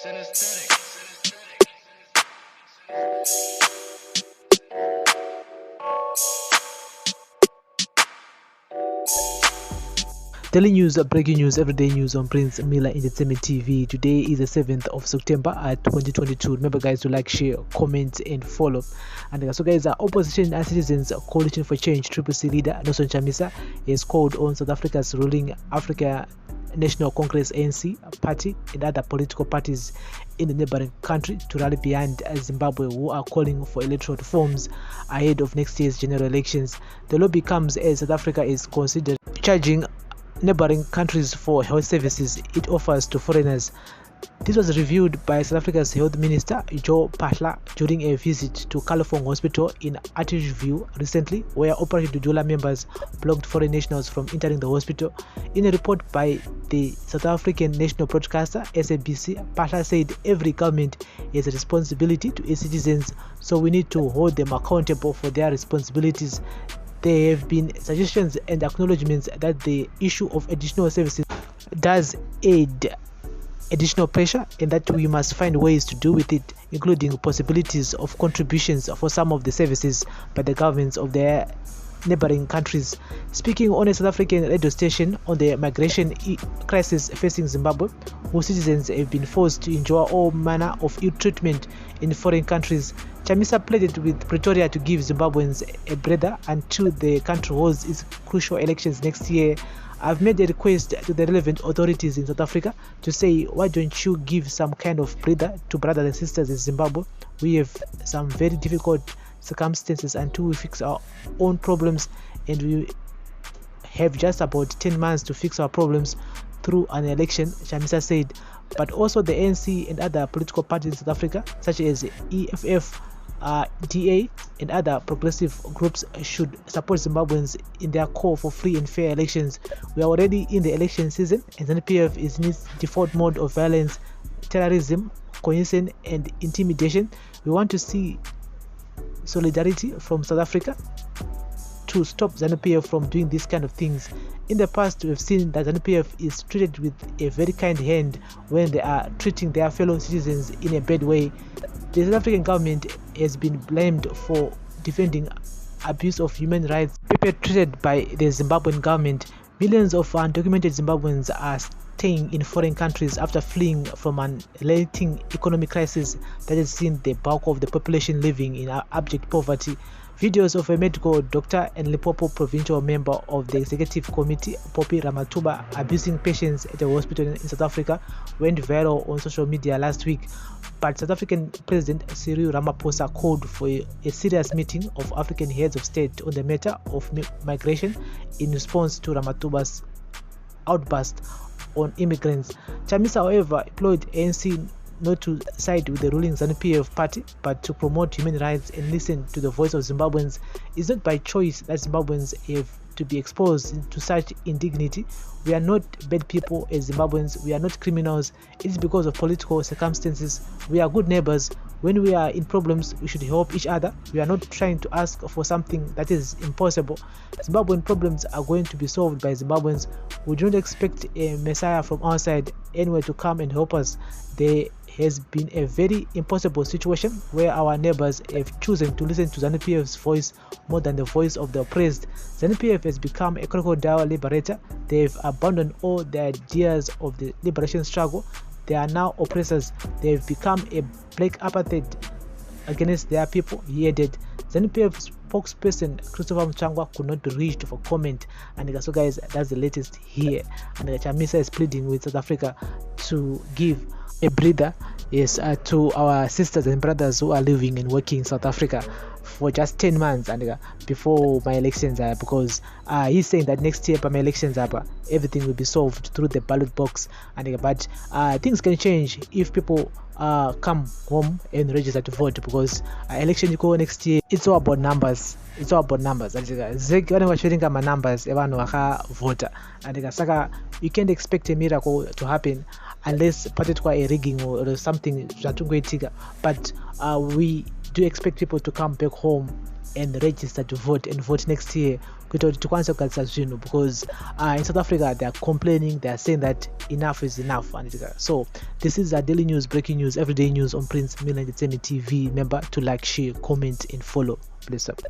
Daily news, breaking news, everyday news on Prince Miller Entertainment TV. Today is the 7th of September 2022. Remember, guys, to like, share, comment, and follow. And so, guys, opposition and citizens coalition for change CCC leader Nelson Chamisa is called on South Africa's ruling African National Congress ANC party and other political parties in the neighbouring country to rally behind Zimbabwe, who are calling for electoral reforms ahead of next year's general elections. The lobby comes as South Africa is considered charging neighbouring countries for health services it offers to foreigners. This was reviewed by South Africa's Health Minister Joe Pahla during a visit to Kalafong Hospital in Atteridgeville recently, where Operation Dudula members blocked foreign nationals from entering the hospital. In a report by the South African national broadcaster SABC, Pahla said every government has a responsibility to its citizens, so we need to hold them accountable for their responsibilities. There have been suggestions and acknowledgements that the issue of additional services does aid additional pressure and that we must find ways to deal with it, including possibilities of contributions for some of the services by the governments of their neighboring countries. Speaking on a South African radio station on the migration crisis facing Zimbabwe, whose citizens have been forced to endure all manner of ill treatment in foreign countries, Chamisa pleaded with Pretoria to give Zimbabweans a breather until the country holds its crucial elections next year. I've made a request to the relevant authorities in South Africa to say, why don't you give some kind of breather to brothers and sisters in Zimbabwe? We have some very difficult circumstances until we fix our own problems, and we have just about 10 months to fix our problems through an election, Chamisa said. But also the ANC and other political parties in South Africa, such as EFF, DA and other progressive groups, should support Zimbabweans in their call for free and fair elections. We are already in the election season, and ZANU-PF is in its default mode of violence, terrorism, coercion and intimidation. We want to see solidarity from South Africa to stop ZANU-PF from doing these kind of things. In the past, we have seen that ZANU-PF is treated with a very kind hand when they are treating their fellow citizens in a bad way. The South African government has been blamed for defending abuse of human rights perpetrated by the Zimbabwean government. Millions of undocumented Zimbabweans are staying in foreign countries after fleeing from an escalating economic crisis that has seen the bulk of the population living in abject poverty. Videos of a medical doctor and Limpopo provincial member of the executive committee, Poppy Ramatuba, abusing patients at a hospital in South Africa went viral on social media last week. But South African President Cyril Ramaphosa called for a serious meeting of African heads of state on the matter of migration in response to Ramatuba's outburst on immigrants. Chamisa, however, implored ANC not to side with the ruling ZANU-PF party, but to promote human rights and listen to the voice of Zimbabweans. It's not by choice that Zimbabweans have to be exposed to such indignity. We are not bad people as Zimbabweans. We are not criminals. It's because of political circumstances. We are good neighbors. When we are in problems, we should help each other. We are not trying to ask for something that is impossible. Zimbabwean problems are going to be solved by Zimbabweans. We do not expect a messiah from outside anywhere to come and help us. There has been a very impossible situation where our neighbors have chosen to listen to ZANU-PF's voice more than the voice of the oppressed. ZANU-PF has become a crocodile liberator. They have abandoned all the ideas of the liberation struggle. They are now oppressors. They have become a black apartheid against their people, he added. ZANU-PF spokesperson Christopher Mchangwa could not be reached for comment. And so, guys, that's the latest here. And Chamisa is pleading with South Africa to give a breather, yes, to our sisters and brothers who are living and working in South Africa for just 10 months and before my elections are, because he's saying that next year by my elections are, everything will be solved through the ballot box. And but things can change if people come home and register to vote, because election you go next year, it's all about numbers. It's all about numbers. And numbers, and you can't expect a miracle to happen unless quite a rigging or something, but we do expect people to come back home and register to vote and vote next year because in South Africa they are complaining, they are saying that enough is enough. So this is our daily news, breaking news, everyday news on Prince Mill Entertainment TV. Remember to like, share, comment and follow. Bless up.